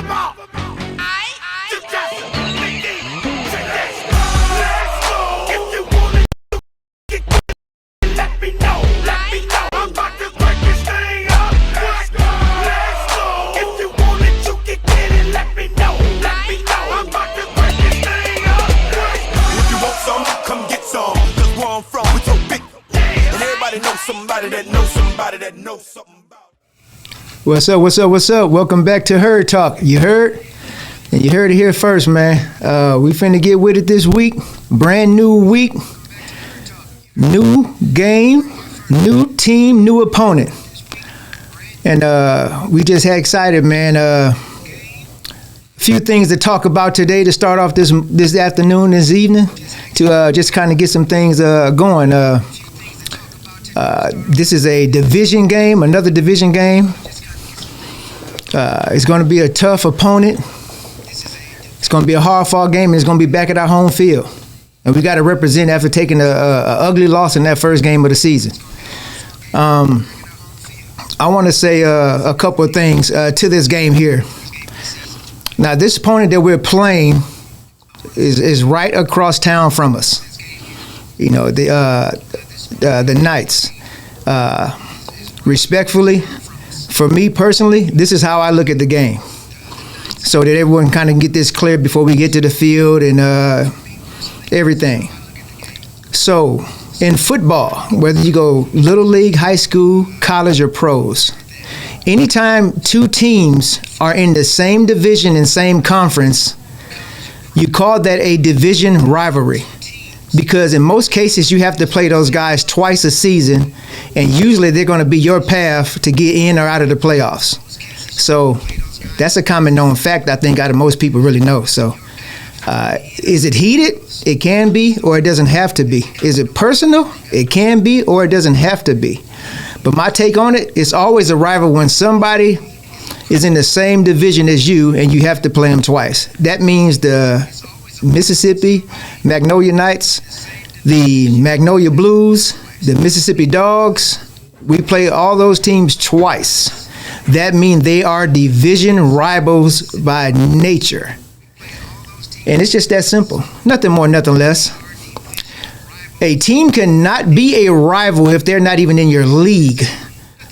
them all. Together, let's go. If you wanna get let me know. I'm about to break this thing up. Let's go. If you wanna get it, let me know. I'm about to break this thing up. If you want some, come get some. Cause where I'm from, we so big. And everybody knows somebody that knows somebody that knows something about it. What's up? Welcome back to Herd Talk. You heard? And you heard it here first, man. We finna get with it this week. Brand new week. New game. New team. New opponent. And we just had excited, man. A few things to talk about today to start off this afternoon, this evening, to just kind of get some things going. This is a division game, another division game. It's going to be a tough opponent. It's going to be a hard-fought game, and it's going to be back at our home field. And we got to represent after taking a ugly loss in that first game of the season. I want to say a couple of things to this game here. Now, this opponent that we're playing is right across town from us. You know, the Knights. Respectfully, for me personally, this is how I look at the game. So that everyone kind of get this clear before we get to the field and everything. So in football, whether you go little league, high school, college, or pros, anytime two teams are in the same division and same conference, you call that a division rivalry. Because in most cases, you have to play those guys twice a season, and usually they're going to be your path to get in or out of the playoffs. So that's a common known fact I think out of most people really know. So is it heated? It can be, or it doesn't have to be. Is it personal? It can be, or it doesn't have to be. But my take on it, it's always a rival when somebody is in the same division as you and you have to play them twice. That means the Mississippi Magnolia Knights, the Magnolia Blues, the Mississippi Dogs. We play all those teams twice. That means they are division rivals by nature. And it's just that simple. Nothing more, nothing less. A team cannot be a rival if they're not even in your league.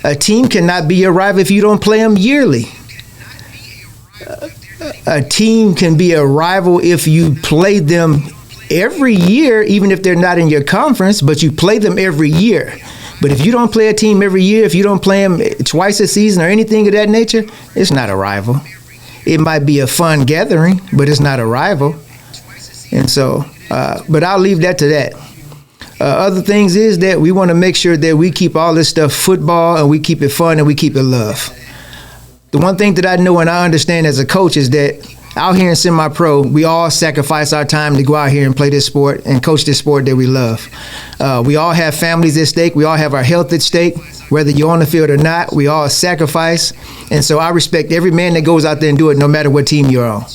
A team cannot be a rival if you don't play them yearly. A team can be a rival if you play them every year, even if they're not in your conference, but you play them every year. But if you don't play a team every year, if you don't play them twice a season or anything of that nature, it's not a rival. It might be a fun gathering, but it's not a rival. And so, but I'll leave that to that. Other things is that we want to make sure that we keep all this stuff football, and we keep it fun, and we keep it love. The one thing that I know and I understand as a coach is that out here in semi-pro, we all sacrifice our time to go out here and play this sport and coach this sport that we love. We all have families at stake. We all have our health at stake. Whether you're on the field or not, we all sacrifice. And so I respect every man that goes out there and do it no matter what team you're on.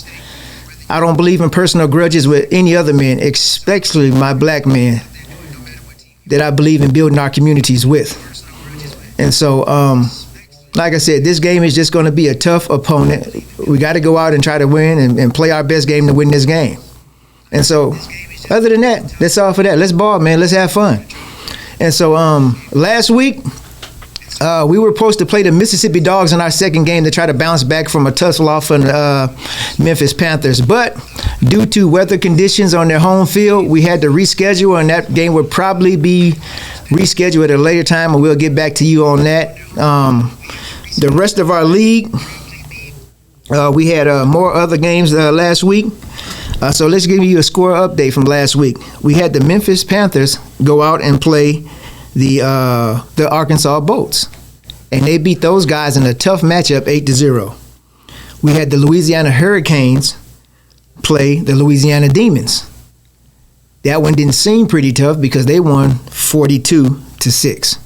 I don't believe in personal grudges with any other men, especially my black men that I believe in building our communities with. And so, like I said, this game is just going to be a tough opponent. We got to go out and try to win and play our best game to win this game. And so, other than that, that's all for that. Let's ball, man. Let's have fun. And so, last week, we were supposed to play the Mississippi Dogs in our second game to try to bounce back from a tough loss from the Memphis Panthers. But due to weather conditions on their home field, we had to reschedule, and that game would probably be rescheduled at a later time, and we'll get back to you on that. The rest of our league, we had more other games last week. So let's give you a score update from last week. We had the Memphis Panthers go out and play the Arkansas Bolts, and they beat those guys in a tough matchup 8-0. We had the Louisiana Hurricanes play the Louisiana Demons. That one didn't seem pretty tough because they won 42-6.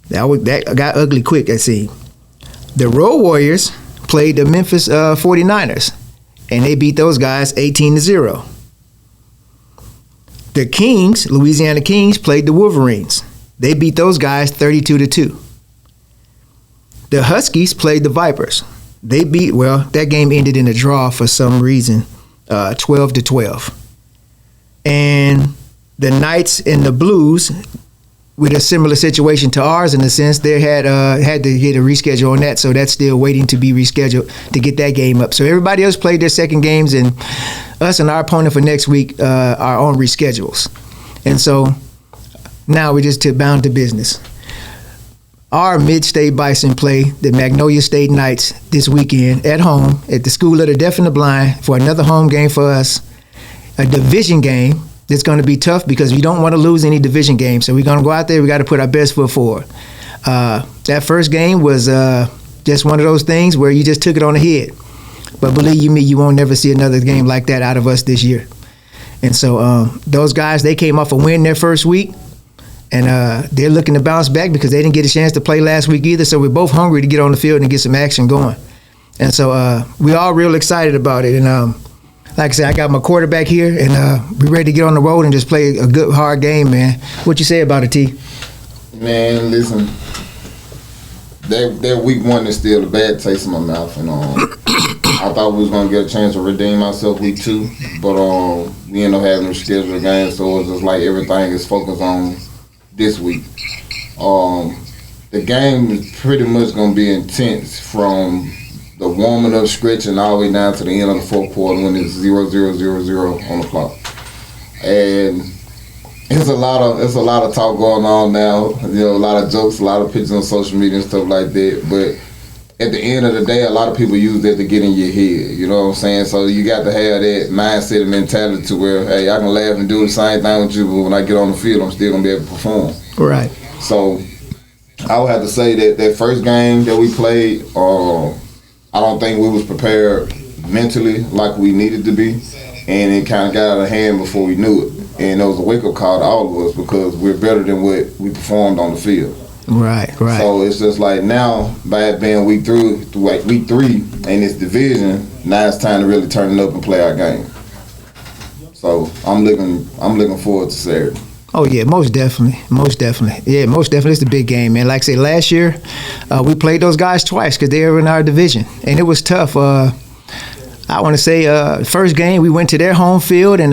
That got ugly quick, it seemed. The Road Warriors played the Memphis 49ers, and they beat those guys 18-0. The Kings, Louisiana Kings, played the Wolverines. They beat those guys 32-2. The Huskies played the Vipers. They beat, that game ended in a draw for some reason, 12-12. And the Knights and the Blues, with a similar situation to ours in a sense, they had to get a reschedule on that, so that's still waiting to be rescheduled to get that game up. So everybody else played their second games, and us and our opponent for next week are on reschedules. And so now we're just bound to business. Our Mid-State Bison play the Magnolia State Knights this weekend at home at the School of the Deaf and the Blind for another home game for us, a division game. It's going to be tough because we don't want to lose any division games. So we're going to go out there. We got to put our best foot forward. That first game was just one of those things where you just took it on the head. But believe you me, you won't never see another game like that out of us this year. And so those guys, they came off a win their first week. And they're looking to bounce back because they didn't get a chance to play last week either. So we're both hungry to get on the field and get some action going. And so we're all real excited about it. And like I said, I got my quarterback here, and we're ready to get on the road and just play a good, hard game, man. What you say about it, T? Man, listen, that week one is still a bad taste in my mouth, and I thought we was gonna get a chance to redeem ourselves week 2, but we ended up having to reschedule the game, so it's just like everything is focused on this week. The game is pretty much gonna be intense from the warming up, stretching all the way down to the end of the fourth quarter when it's 0-0-0-0 on the clock. And it's a lot of talk going on now. You know, a lot of jokes, a lot of pictures on social media and stuff like that. But at the end of the day, a lot of people use that to get in your head. You know what I'm saying? So you got to have that mindset and mentality to where, hey, I can laugh and do the same thing with you, but when I get on the field, I'm still gonna be able to perform. Right. So I would have to say that first game that we played, I don't think we was prepared mentally like we needed to be, and it kind of got out of hand before we knew it. And it was a wake-up call to all of us because we're better than what we performed on the field. Right. So it's just like now, by it being week 3 in this division, now it's time to really turn it up and play our game. So I'm looking forward to Saturday. Oh yeah, most definitely. Yeah, most definitely. It's the big game, man. Like I said, last year we played those guys twice because they were in our division, and it was tough. I want to say first game we went to their home field, and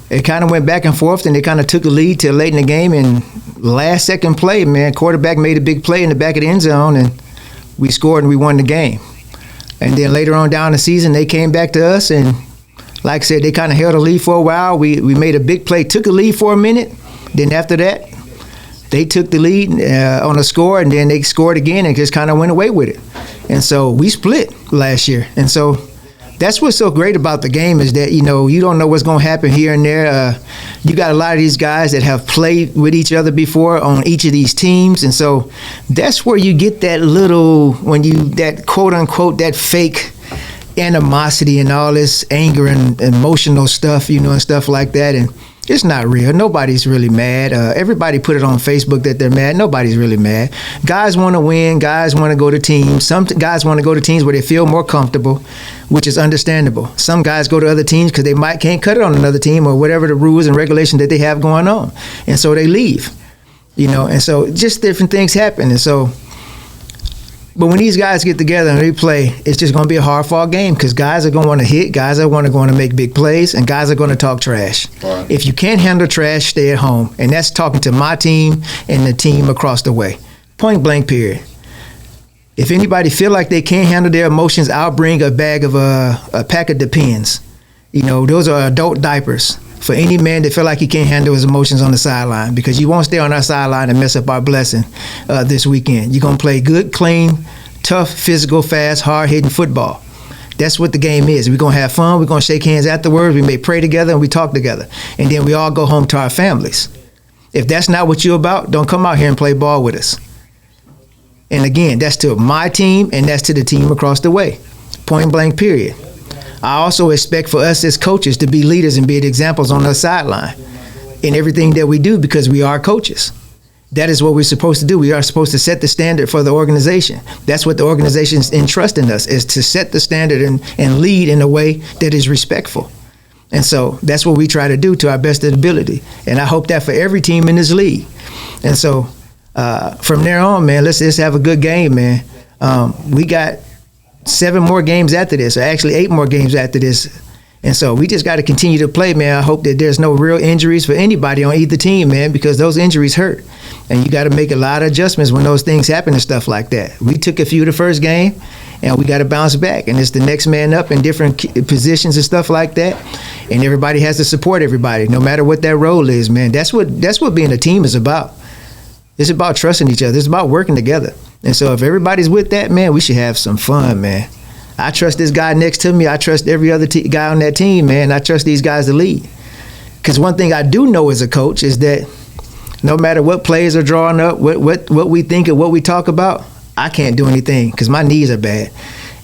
it kind of went back and forth, and they kind of took the lead till late in the game. And last second play, man, quarterback made a big play in the back of the end zone, and we scored and we won the game. And then later on down the season, they came back to us, and like I said, they kind of held a lead for a while. We made a big play, took a lead for a minute. Then after that, they took the lead on a score, and then they scored again and just kind of went away with it. And so we split last year. And so that's what's so great about the game is that, you know, you don't know what's going to happen here and there. You got a lot of these guys that have played with each other before on each of these teams. And so that's where you get that little, that quote unquote, that fake animosity and all this anger and emotional stuff, you know, and stuff like that. And it's not real. Nobody's really mad. Everybody put it on Facebook that they're mad. Nobody's really mad. Guys want to win. Guys want to go to teams. Some guys want to go to teams where they feel more comfortable, which is understandable. Some guys go to other teams because they can't cut it on another team or whatever the rules and regulations that they have going on. And so they leave, you know, and so just different things happen. And so, but when these guys get together and they play, it's just going to be a hard-fought game because guys are going to want to hit, guys are going to make big plays, and guys are going to talk trash. Right. If you can't handle trash, stay at home. And that's talking to my team and the team across the way. Point blank, period. If anybody feel like they can't handle their emotions, I'll bring a pack of Depends. You know, those are adult diapers for any man that feel like he can't handle his emotions on the sideline, because you won't stay on our sideline and mess up our blessing this weekend. You're going to play good, clean, tough, physical, fast, hard-hitting football. That's what the game is. We're going to have fun. We're going to shake hands afterwards. We may pray together and we talk together. And then we all go home to our families. If that's not what you're about, don't come out here and play ball with us. And again, that's to my team and that's to the team across the way. Point blank, period. I also expect for us as coaches to be leaders and be examples on the sideline in everything that we do because we are coaches. That is what we're supposed to do. We are supposed to set the standard for the organization. That's what the organization is entrusting us, is to set the standard and lead in a way that is respectful. And so that's what we try to do to our best ability. And I hope that for every team in this league. And so from there on, man, let's just have a good game, man. We got 7 more games after this, or actually 8 more games after this. And so we just got to continue to play, man. I hope that there's no real injuries for anybody on either team, man, because those injuries hurt. And you got to make a lot of adjustments when those things happen and stuff like that. We took a few the first game, and we got to bounce back. And it's the next man up in different positions and stuff like that. And everybody has to support everybody, no matter what that role is, man. That's what being a team is about. It's about trusting each other. It's about working together. And so if everybody's with that, man, we should have some fun, man. I trust this guy next to me. I trust every other guy on that team, man. I trust these guys to lead. Because one thing I do know as a coach is that no matter what plays are drawing up, what we think and what we talk about, I can't do anything because my knees are bad.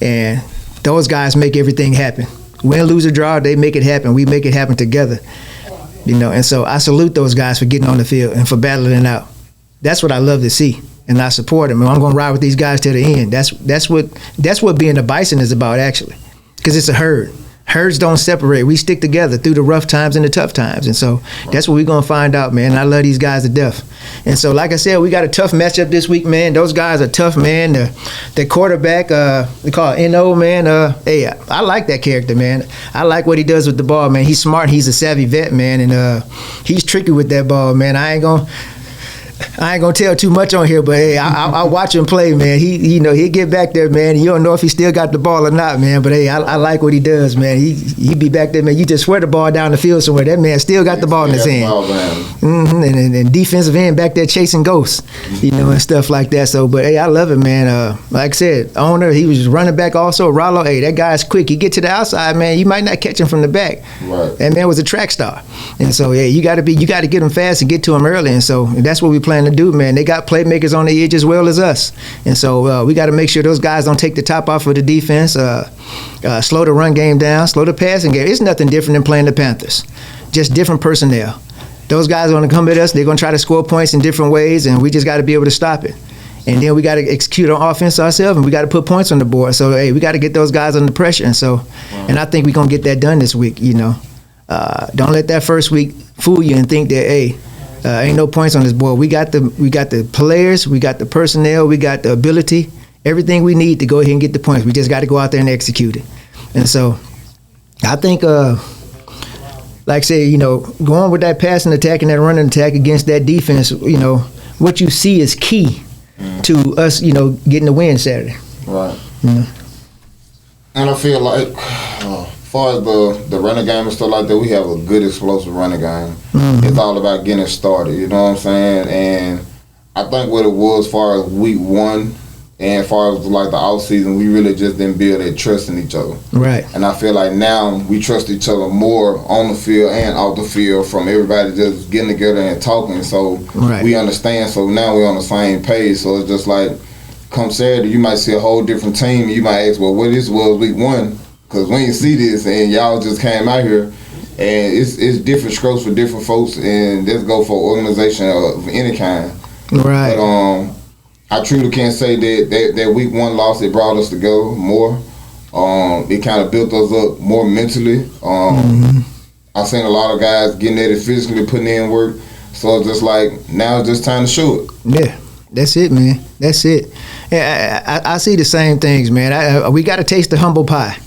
And those guys make everything happen. Win, lose, or draw, they make it happen. We make it happen together. And so I salute those guys for getting on the field and for battling it out. That's what I love to see. And I support them. And I'm going to ride with these guys to the end. That's what being a Bison is about, actually, because it's a herd. Herds don't separate. We stick together through the rough times and the tough times. And so that's what we're going to find out, man. And I love these guys to death. And so, like I said, we got a tough matchup this week, man. Those guys are tough, man. The quarterback, they call it N.O., man. Hey, I like that character, man. I like what he does with the ball, man. He's smart. He's a savvy vet, man. And he's tricky with that ball, man. I ain't gonna tell too much on here, but hey, I watch him play, man. He'll get back there, man. You don't know if he still got the ball or not, man. But hey, I like what he does, man. He be back there, man. You just swear the ball down the field somewhere. That man still got the ball in his hand. And defensive end back there chasing ghosts, and stuff like that. So, but hey, I love it, man. Like I said, owner, he was running back also. Rollo, hey, that guy's quick. He get to the outside, man. You might not catch him from the back. Right. That man was a track star, and so yeah, you got to get him fast and get to him early, and so that's what we plan to do, man. They got playmakers on the edge as well as us, and so we got to make sure those guys don't take the top off of the defense, slow the run game down, slow the passing game. It's nothing different than playing the Panthers, just different personnel. Those guys are going to come at us. They're going to try to score points in different ways, and we just got to be able to stop it. And then we got to execute on offense ourselves, and we got to put points on the board. So hey, we got to get those guys under pressure, and so, and I think we're going to get that done this week. Don't let that first week fool you and think that hey. Ain't no points on this board. We got the players, we got the personnel, we got the ability, everything we need to go ahead and get the points. We just got to go out there and execute it. And so, I think, like I say, going with that passing attack and that running attack against that defense, what you see is key to us, getting the win Saturday. Right. And I feel like, as far as the running game and stuff like that, we have a good explosive running game. It's all about getting it started, you know what I'm saying? And I think what it was as far as week 1 and as far as like the off season, we really just didn't build that trust in each other. Right. And I feel like now we trust each other more on the field and off the field from everybody just getting together and talking. So we understand. So now we're on the same page. So it's just like come Saturday, you might see a whole different team. And you might ask, well, what this was week 1? Because when you see this and y'all just came out here, and it's different strokes for different folks, and let's go for organization of any kind. Right. But I truly can't say that week 1 loss, it brought us together more. It kind of built us up more mentally. I've seen a lot of guys getting at it physically, putting in work. So it's just like, now it's just time to show it. Yeah. That's it, man. That's it. Yeah, I see the same things, man. We got to taste the humble pie.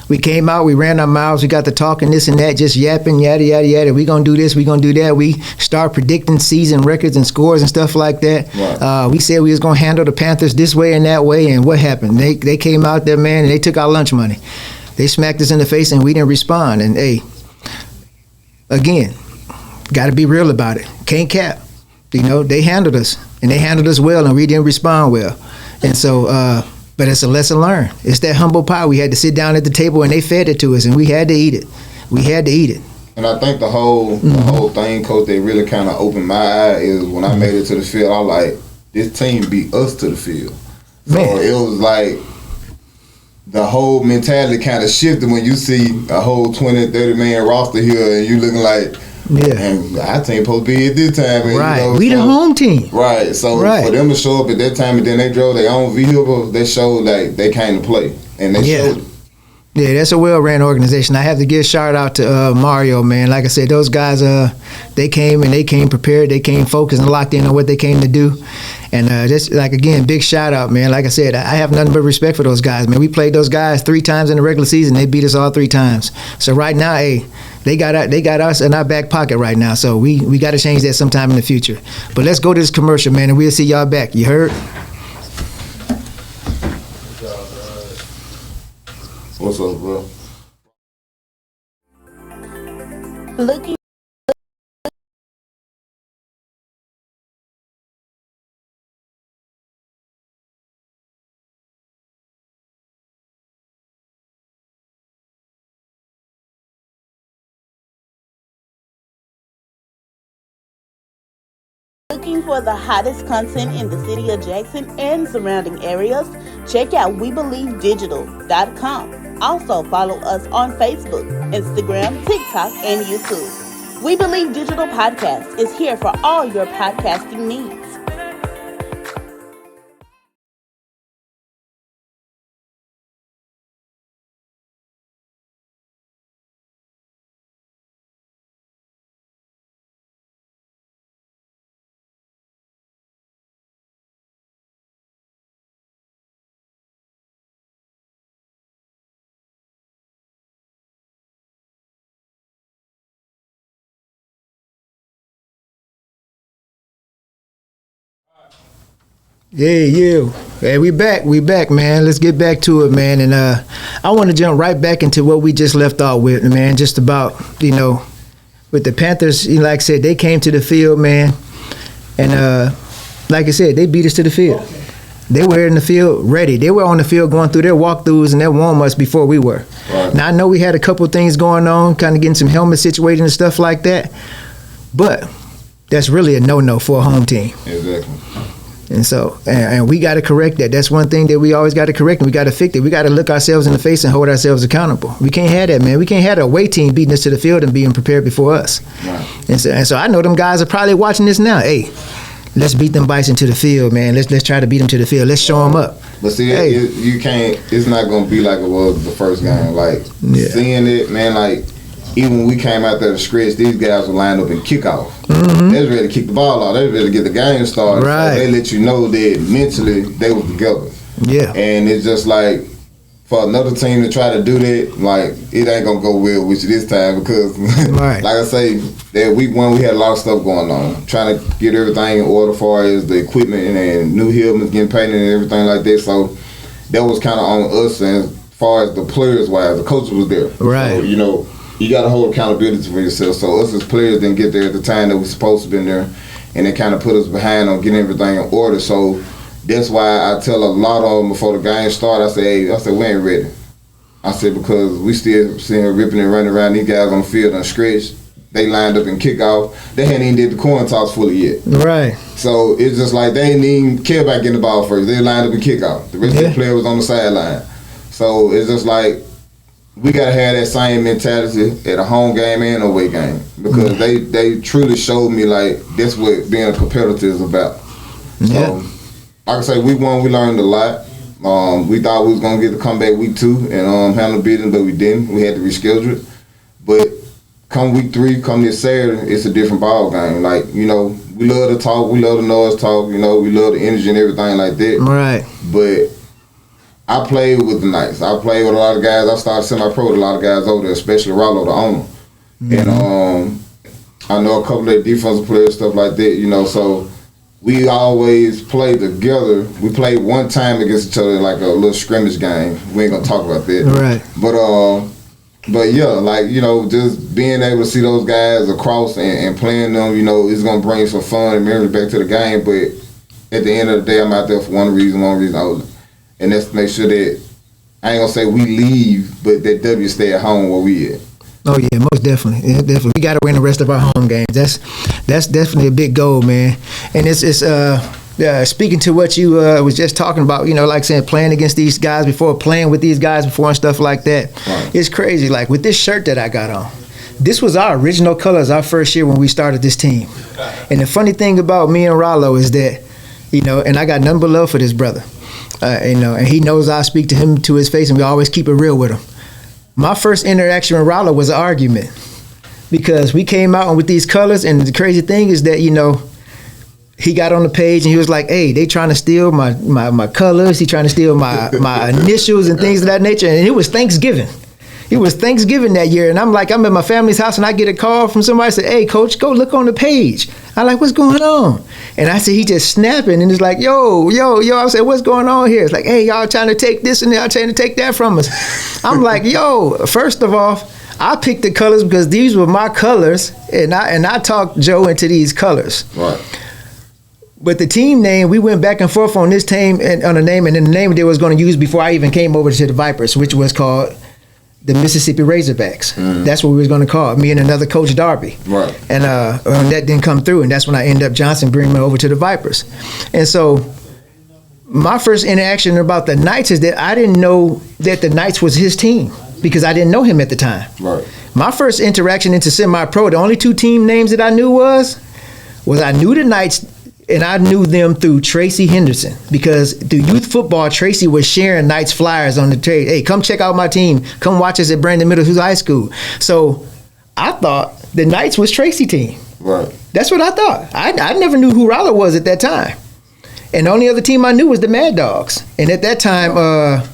We came out, we ran our mouths, we got to talking this and that, just yapping, yada, yada, yada. We going to do this, we going to do that. We start predicting season records and scores and stuff like that. Right. We said we was going to handle the Panthers this way and that way, and what happened? They came out there, man, and they took our lunch money. They smacked us in the face, and we didn't respond. And, hey, again, got to be real about it. Can't cap. They handled us, and they handled us well, and we didn't respond well. And so, but it's a lesson learned. It's that humble pie. We had to sit down at the table and they fed it to us, and we had to eat it. We had to eat it. And I think the whole thing, Coach, that really kind of opened my eye is when I made it to the field, I like, this team beat us to the field. So it was like the whole mentality kind of shifted when you see a whole 20, 30 man roster here and you looking like, and our team supposed to be here this time. And, right. We the home team. Right. So for them to show up at that time and then they drove their own vehicle, they showed like they came to play. And they showed it. Yeah, that's a well-ran organization. I have to give a shout out to Mario, man. Like I said, those guys, they came prepared, they came focused and locked in on what they came to do. And just like again, big shout out, man. Like I said, I have nothing but respect for those guys, man. We played those guys 3 times in the regular season. They beat us all 3 times. So right now, hey, they got us in our back pocket right now. So we got to change that sometime in the future. But let's go to this commercial, man, and we'll see y'all back. You heard? What's up, bro? Looking for the hottest content in the city of Jackson and surrounding areas, check out WeBelieveDigital.com. Also follow us on Facebook, Instagram, TikTok, and YouTube. We Believe Digital Podcast is here for all your podcasting needs. Yeah. Hey, we back, man. Let's get back to it, man. And I want to jump right back into what we just left off with, man. Just about, with the Panthers, like I said, they came to the field, man. And like I said, they beat us to the field. They were in the field ready. They were on the field going through their walkthroughs and their warm-ups before we were. Right. Now, I know we had a couple of things going on, kind of getting some helmet situated and stuff like that. But that's really a no-no for a home team. Exactly. And so, and we got to correct that. That's one thing that we always got to correct, and we got to fix it. We got to look ourselves in the face and hold ourselves accountable. We can't have that, man. We can't have the away team beating us to the field and being prepared before us. Right. And so I know them guys are probably watching this now. Hey, let's beat them Bison to the field, man. Let's try to beat them to the field. Let's show them up. But see, you can't. It's not gonna be like it was the first game. Like seeing it, man. Like even when we came out there to stretch, these guys were lined up in kickoff. Mm-hmm. They was ready to kick the ball out. They was ready to get the game started. Right. So they let you know that mentally they were together. Yeah. And it's just like for another team to try to do that, like it ain't gonna go well with you this time because, right. like I say, that week 1 we had a lot of stuff going on, trying to get everything in order as far as the equipment and new helmets getting painted and everything like that. So that was kind of on us, and as far as the players wise, the coach was there. Right. So, you got to hold accountability for yourself. So us as players didn't get there at the time that we supposed to been there, and it kind of put us behind on getting everything in order. So that's why I tell a lot of them before the game start. I say we ain't ready. I said because we still seeing ripping and running around. These guys on the field on stretch. They lined up in kickoff. They hadn't even did the coin toss fully yet. Right. So it's just like they didn't even care about getting the ball first. They lined up in kickoff. The rest of the player was on the sideline. So it's just like we gotta have that same mentality at a home game and away game because they truly showed me like that's what being a competitor is about. So like I say, week 1 we learned a lot. We thought we was gonna get the comeback week 2 and handle beating, but we didn't. We had to reschedule it. But come week 3, come this Saturday, it's a different ball game. Like we love to talk, we love the noise talk, we love the energy and everything like that. Right. But I played with the Knights. I played with a lot of guys. I started semi-pro with a lot of guys over there, especially Rollo, the owner. Mm-hmm. And I know a couple of defensive players, stuff like that, so we always play together. We played one time against each other, like a little scrimmage game. We ain't gonna talk about that. Right. But yeah, like, just being able to see those guys across and playing them, it's gonna bring some fun and memory back to the game. But at the end of the day, I'm out there for one reason only. And that's to make sure that, I ain't gonna say we leave, but that W stay at home where we at. Oh yeah, most definitely. Yeah, definitely. We got to win the rest of our home games. That's definitely a big goal, man. And it's speaking to what you was just talking about, like saying playing against these guys before, playing with these guys before and stuff like that. Right. It's crazy. Like with this shirt that I got on, this was our original colors our first year when we started this team. And the funny thing about me and Rollo is that, and I got nothing but love for this brother. And he knows I speak to him to his face, and we always keep it real with him. My first interaction with Rollo was an argument because we came out with these colors, and the crazy thing is that, you know, he got on the page and he was like, hey, they trying to steal my colors. He trying to steal my initials and things of that nature. And it was Thanksgiving. It was Thanksgiving that year. And I'm like, I'm at my family's house and I get a call from somebody say, hey, coach, go look on the page. I'm like, what's going on? And I said, he just snapping. And it's like, yo. I said, what's going on here? It's like, hey, y'all trying to take this and y'all trying to take that from us. I'm like, yo, first of all, I picked the colors because these were my colors. And I talked Joe into these colors. Right. But the team name, we went back and forth on this team and on the name, and then the name they was going to use before I even came over to the Vipers, which was called the Mississippi Razorbacks. That's what we was going to call it, me and another coach, Darby. Right. And that didn't come through, and that's when I ended up Johnson bringing me over to the Vipers. And so my first interaction about the Knights is that I didn't know that the Knights was his team because I didn't know him at the time. Right. My first interaction into semi-pro, the only two team names that I knew was I knew the Knights. And I knew them through Tracy Henderson because through youth football, Tracy was sharing Knights flyers on the trade. Hey, come check out my team. Come watch us at Brandon Middle High School. So I thought the Knights was Tracy team. Right. That's what I thought. I never knew who Rollo was at that time. And the only other team I knew was the Mad Dogs. And at that time,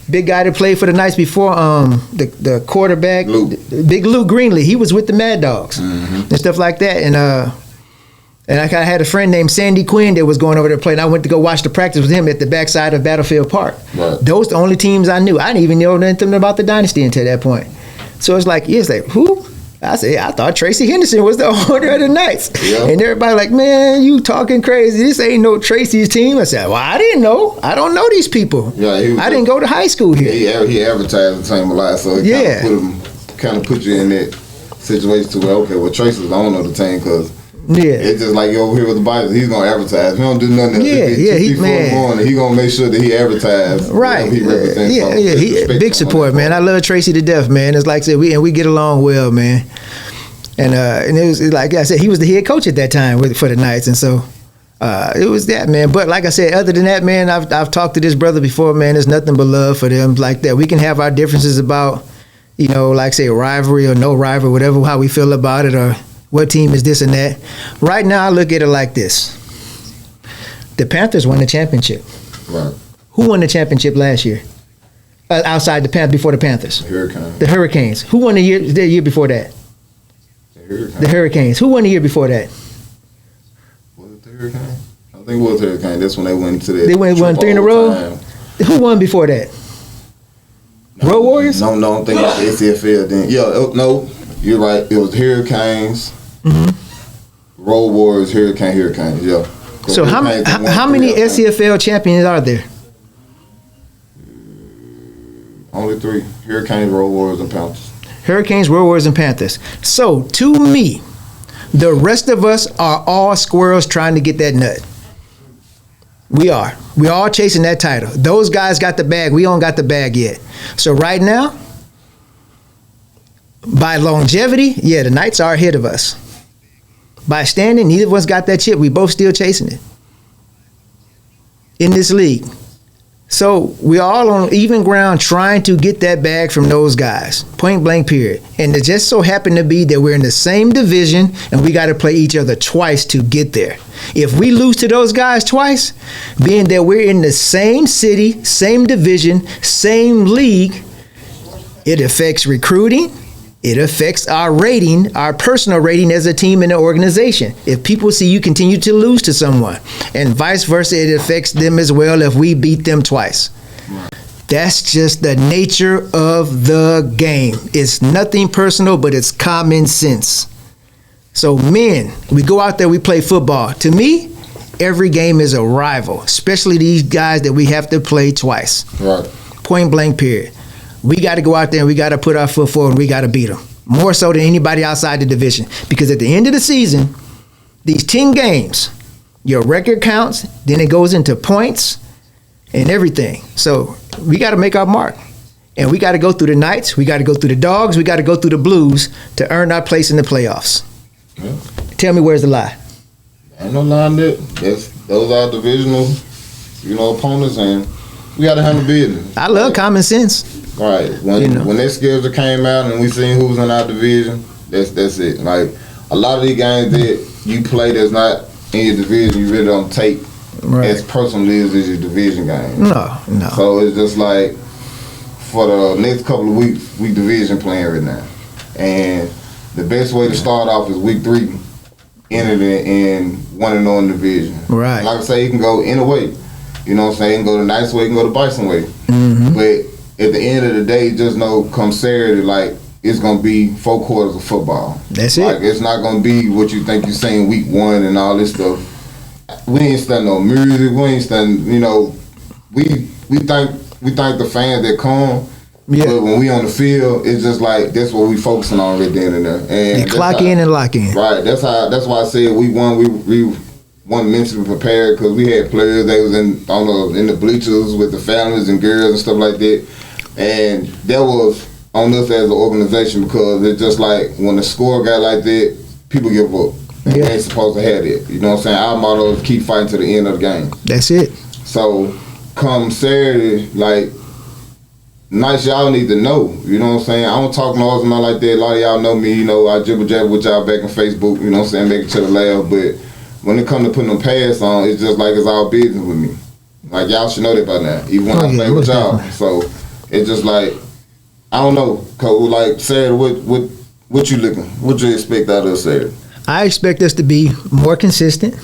big guy that played for the Knights before, the quarterback, Big Lou Greenlee, he was with the Mad Dogs and stuff like that. And I had a friend named Sandy Quinn that was going over there playing. I went to go watch the practice with him at the backside of Battlefield Park. Right. Those the only teams I knew. I didn't even know anything about the dynasty until that point. So it's like who? I said, I thought Tracy Henderson was the owner of the Knights. Yeah. And everybody like, man, you talking crazy. This ain't no Tracy's team. I said, well, I didn't know. I don't know these people. Yeah, I didn't go to high school here. He advertised the team a lot, so it kind of put you in that situation to where, okay, well, Tracy's the owner of the team because it's just like over here with the Bison, he's gonna advertise. He don't do nothing else. He gonna make sure that he advertises. Right. He represents. He big support, man. I love Tracy to death, man. It's like I said, we get along well, man. And it was like I said, he was the head coach at that time for the Knights, and so it was that, man. But like I said, other than that, man, I've talked to this brother before, man. There's nothing but love for them like that. We can have our differences about, like say a rivalry or no rivalry, whatever, how we feel about it or what team is this and that. Right now, I look at it like this. The Panthers won the championship. Right. Who won the championship last year? Outside the Panthers, before the Panthers? The Hurricanes. Who won the year before that? The Hurricanes. Who won the year before that? Was it the Hurricanes? I think it was the Hurricanes. That's when they went to that. They won 3 in a row? Who won before that? Road Warriors? No, I'm thinking about the ACFL then. Yeah, no, you're right. It was Hurricanes. Road Warriors, Hurricanes, yeah. So how many SCFL champions are there? Only 3. Hurricanes, Road Warriors, and Panthers. Hurricanes, Road Warriors, and Panthers. So to me, the rest of us are all squirrels trying to get that nut. We are. We're all chasing that title. Those guys got the bag. We don't got the bag yet. So right now, by longevity, the Knights are ahead of us. By standing, neither of us got that chip. We both still chasing it in this league. So we're all on even ground trying to get that bag from those guys. Point blank, period. And it just so happened to be that we're in the same division and we got to play each other twice to get there. If we lose to those guys twice, being that we're in the same city, same division, same league, it affects recruiting. It affects our rating, our personal rating as a team in the organization. If people see you continue to lose to someone, and vice versa, it affects them as well if we beat them twice. Right. That's just the nature of the game. It's nothing personal, but it's common sense. So men, we go out there, we play football. To me, every game is a rival, especially these guys that we have to play twice. Right. Point blank, period. We got to go out there and we got to put our foot forward and we got to beat them. More so than anybody outside the division. Because at the end of the season, these 10 games, your record counts, then it goes into points and everything. So we got to make our mark. And we got to go through the Knights, we got to go through the Dogs, we got to go through the Blues to earn our place in the playoffs. Yeah. Tell me where's the lie? Ain't no lie in that. Those are divisional, opponents, and We got to handle business. I love common sense. Right. When that schedule came out and we seen who was in our division, that's it. Like a lot of these games that you play that's not in your division, you really don't take as personally as your division game. No. So it's just like for the next couple of weeks, we division playing right now, and the best way to start off is week 3, ended in 1-0 in the division. Right. Like I say, it can go any way. You know what I'm saying? It can go the nice way, it can go the Bison way. Mm-hmm. But at the end of the day, just know come Saturday, like it's gonna be 4 quarters of football. That's like, it. It's not gonna be what you think you're saying week 1 and all this stuff. We ain't studying no music. We ain't studying. You know, we thank the fans that come. Yeah. But when we on the field, it's just like that's what we focusing on right then and there. And You clock in and lock in. Right. That's why I said we won. We won mentally prepared because we had players that was in the bleachers with the families and girls and stuff like that. And that was on us as an organization because it's just like when the score got like that, people give up. And we ain't supposed to have it. You know what I'm saying? Our motto is keep fighting to the end of the game. That's it. So come Saturday, like nice y'all need to know. You know what I'm saying? I don't talk noise about like that. A lot of y'all know me, you know, I jibber jabber with y'all back on Facebook, you know what I'm saying, make each other laugh. But when it come to putting them pads on, it's just like it's all business with me. Like y'all should know that by now. Even when I play with y'all. So it's just like I don't know. Cause like Saturday, what you looking? What you expect out of us Saturday? I expect us to be more consistent,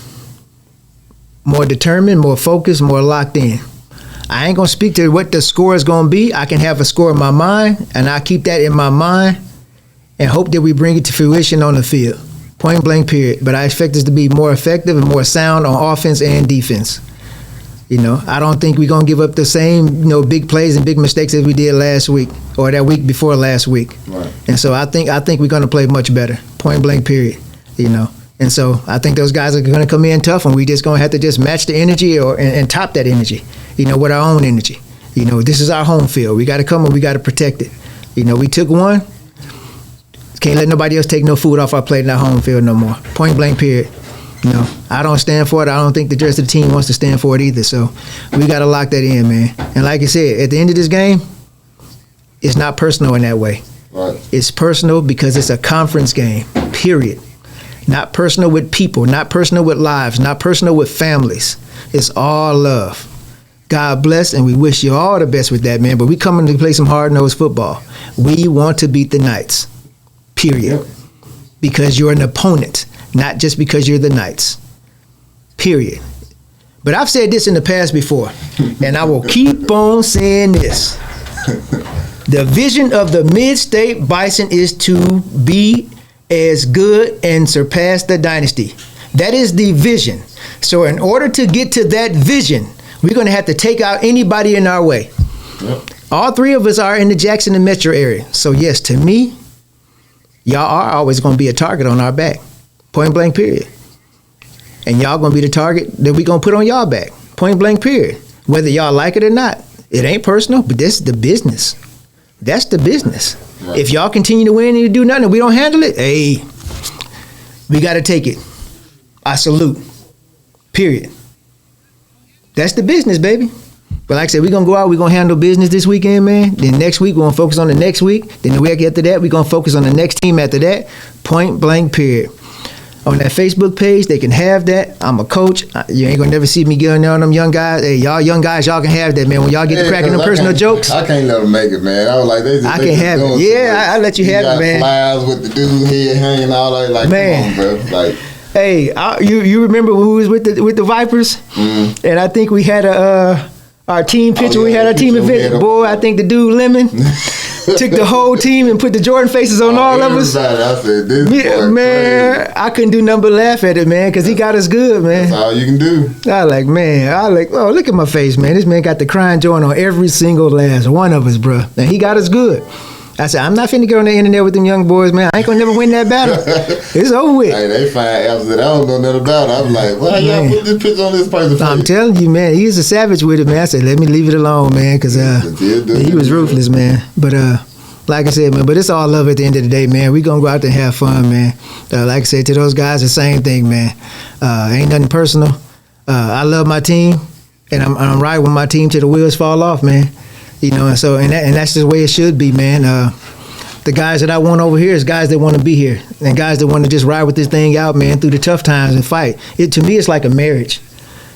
more determined, more focused, more locked in. I ain't gonna speak to what the score is gonna be. I can have a score in my mind, and I keep that in my mind, and hope that we bring it to fruition on the field. Point blank, period. But I expect us to be more effective and more sound on offense and defense. You know, I don't think we're gonna give up the same, you know, big plays and big mistakes as we did last week or that week before last week. Right. And so I think we're gonna play much better. Point blank, period. You know, and so I think those guys are gonna come in tough, and we just gonna have to just match the energy and top that energy. You know, with our own energy. You know, this is our home field. We got to come and we got to protect it. You know, we took one. Can't let nobody else take no food off our plate in our home field no more. Point blank, period. You know, I don't stand for it. I don't think the rest of the team wants to stand for it either. So we got to lock that in, man. And like I said, at the end of this game, it's not personal in that way. Right. It's personal because it's a conference game, period. Not personal with people, not personal with lives, not personal with families. It's all love. God bless, and we wish you all the best with that, man. But we coming to play some hard-nosed football. We want to beat the Knights, period. Yep. Because you're an opponent, not just because you're the Knights, period. But I've said this in the past before, and I will keep on saying this. The vision of the Mid-State Bison is to be as good and surpass the dynasty. That is the vision. So in order to get to that vision, we're going to have to take out anybody in our way. Yep. All 3 of us are in the Jackson and Metro area. So yes, to me, y'all are always going to be a target on our back. Point blank, period. And y'all going to be the target that we're going to put on y'all back. Point blank, period. Whether y'all like it or not. It ain't personal, but this is the business. That's the business. Right. If y'all continue to win and you do nothing and we don't handle it, hey, we got to take it. I salute. Period. That's the business, baby. But like I said, we're going to go out, we're going to handle business this weekend, man. Then next week, we're going to focus on the next week. Then the week after that, we're going to focus on the next team after that. Point blank, period. On that Facebook page, they can have that. I'm a coach. You ain't going to never see me getting on them young guys. Hey, y'all young guys, y'all can have that, man. When y'all get to cracking them personal jokes. I can't let them make it, man. I was like, I can have it. Yeah, I let you have it, man. Flyers with the dude head hanging all like, man. Come on, bro. Like, hey, you remember when we was with the Vipers? Mm-hmm. And I think we had our team picture. We had our team event. Boy, I think the dude Lemon took the whole team and put the Jordan faces on all of us. I said, this boy man, crazy. I couldn't do nothing but laugh at it, man, because he got us good, man. That's all you can do. Oh, look at my face, man. This man got the crying joint on every single last one of us, bro. And he got us good. I said, I'm not finna get on the internet with them young boys, man. I ain't gonna never win that battle. It's over with. Hey, they find apps that I don't know nothing about. I'm like, why y'all put this picture on this person's face? I'm telling you, man, he's a savage with it, man. I said, let me leave it alone, man, because he was ruthless, man. But like I said, man, but it's all love at the end of the day, man. We gonna go out there and have fun, man. Like I said, to those guys, the same thing, man. Ain't nothing personal. I love my team. and I'm riding with my team till the wheels fall off, man. You know, and so and that's just the way it should be, man. The guys that I want over here is guys that want to be here, and guys that want to just ride with this thing out, man, through the tough times and fight. To me, it's like a marriage.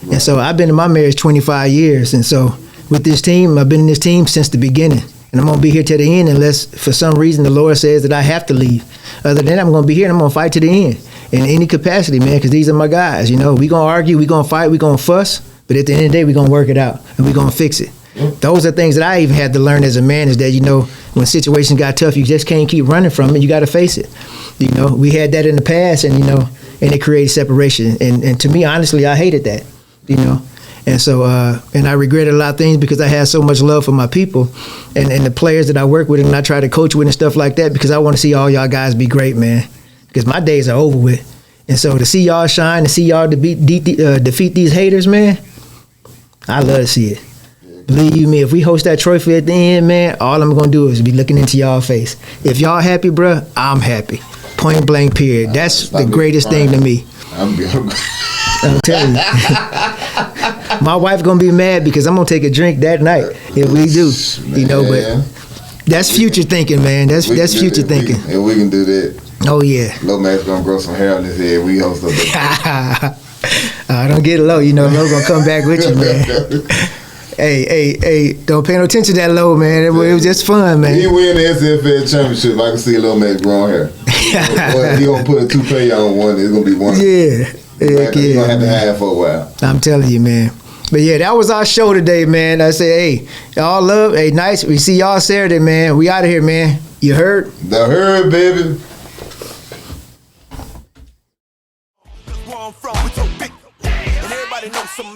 Right. And so I've been in my marriage 25 years, and so with this team, I've been in this team since the beginning, and I'm gonna be here till the end unless for some reason the Lord says that I have to leave. Other than that, I'm gonna be here and I'm gonna fight to the end in any capacity, man, because these are my guys. You know, we gonna argue, we gonna fight, we gonna fuss, but at the end of the day, we gonna work it out and we gonna fix it. Those are things that I even had to learn as a man, is that, you know, when situations got tough, you just can't keep running from it. You got to face it. You know, we had that in the past, and, you know, and it created separation. And to me, honestly, I hated that, you know. And so, and I regretted a lot of things because I had so much love for my people and the players that I work with and I try to coach with and stuff like that, because I want to see all y'all guys be great, man, because my days are over with. And so to see y'all shine, to see y'all defeat these haters, man, I love to see it. Believe you me, if we host that trophy at the end, man, all I'm gonna do is be looking into y'all face. If y'all happy, bruh, I'm happy. Point blank, period. That's the greatest thing to me. I'm telling you. My wife gonna be mad because I'm gonna take a drink that night if we do. Man. You know, but that's future thinking, man. That's future thinking. And we can do that. Oh yeah. Lomax gonna grow some hair on his head. We host up. Don't get low. You know, Low gonna come back with you, man. Hey, don't pay no attention to that Low, man. It was just fun, man. He win the SFL championship. I can see Low Max growing hair. He gonna put a toupee on one. It's gonna be one. Yeah. He's gonna have to have for a while. I'm telling you, man. But yeah, that was our show today, man. I say, hey, y'all love, hey, nice. We see y'all Saturday, man. We out of here, man. You heard? The herd, baby. Where I'm from, we so big. And everybody knows some.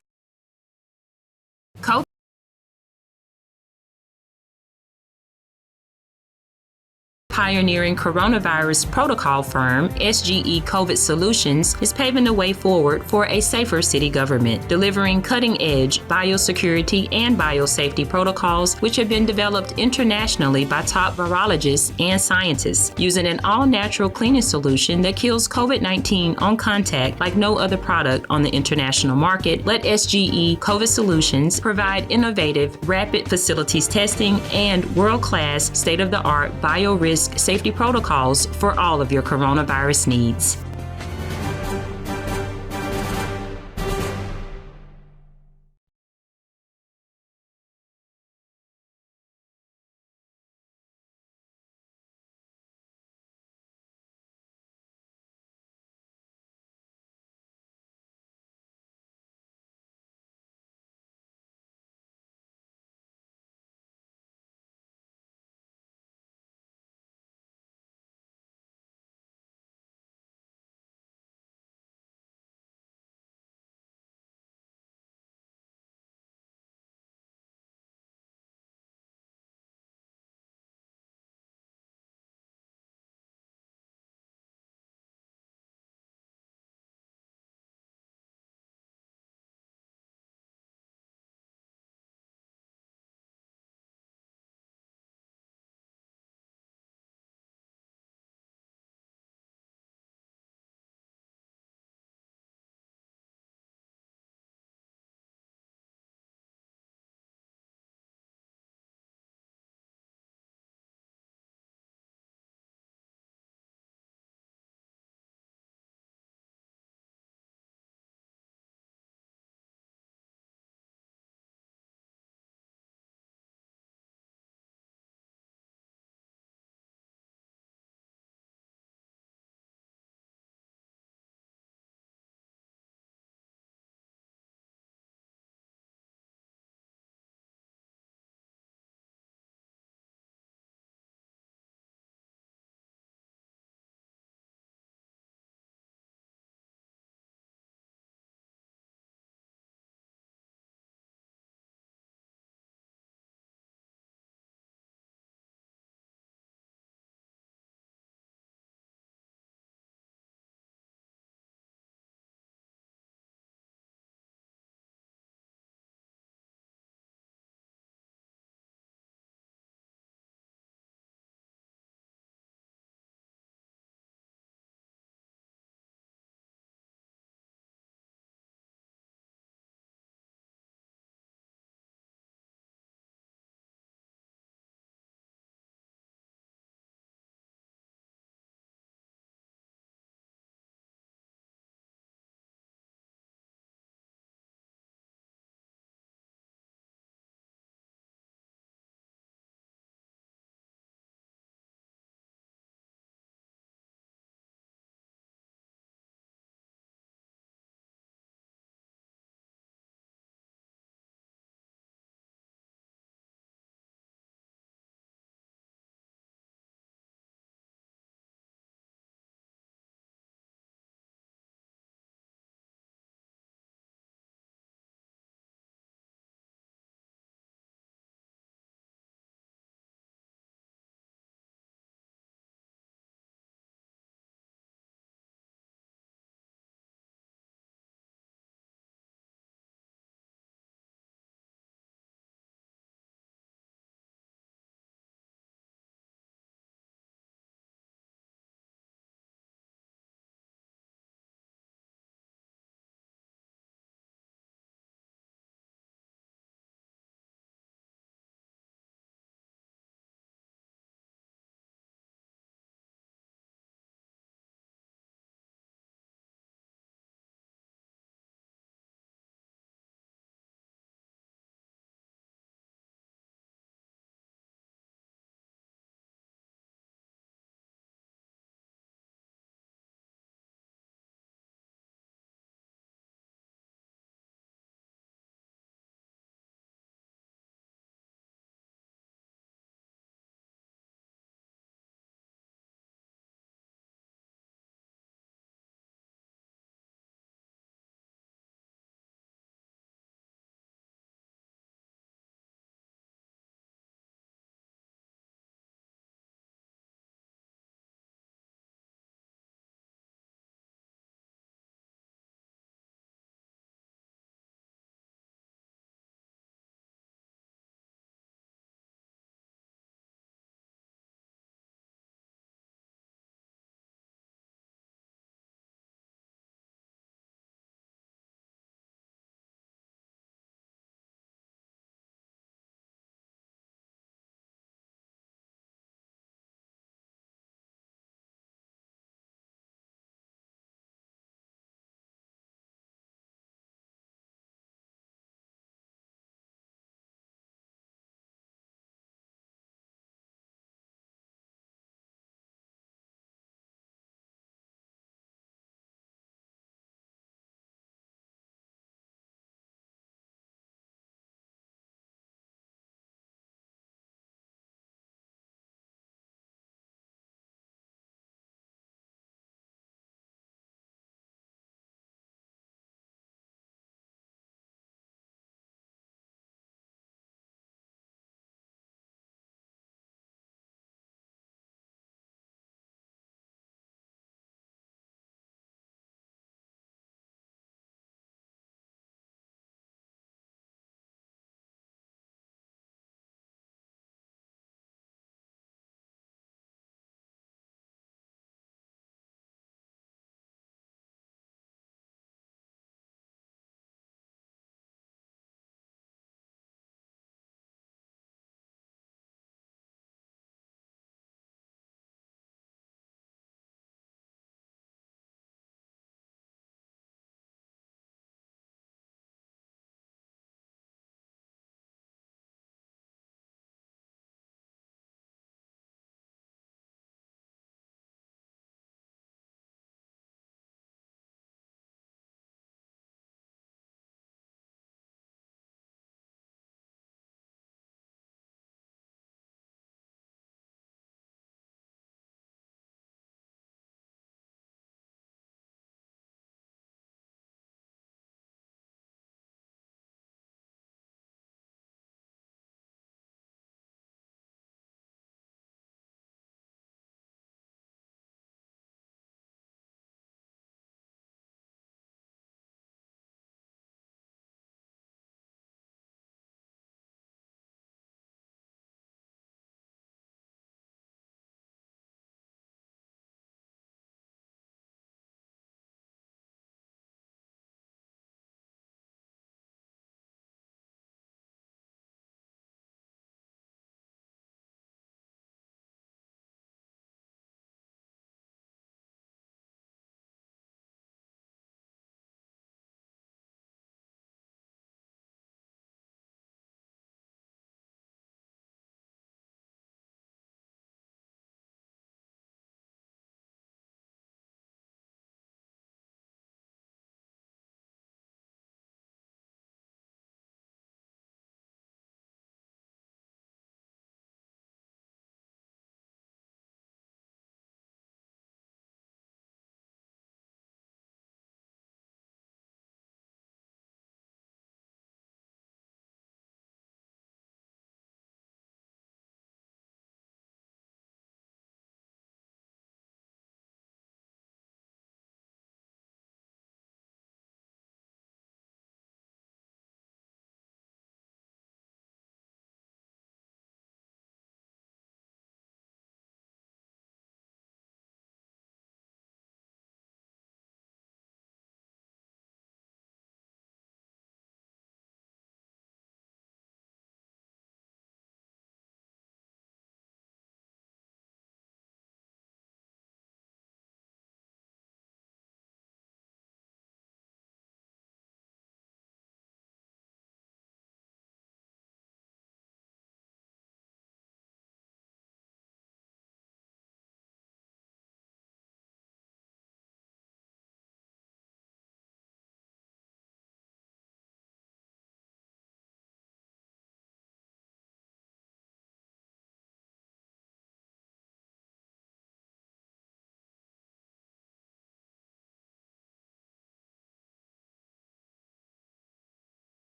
Pioneering coronavirus protocol firm, SGE COVID Solutions, is paving the way forward for a safer city government, delivering cutting-edge biosecurity and biosafety protocols which have been developed internationally by top virologists and scientists, using an all-natural cleaning solution that kills COVID-19 on contact like no other product on the international market. Let SGE COVID Solutions provide innovative, rapid facilities testing and world-class, state-of-the-art biorisk safety protocols for all of your coronavirus needs.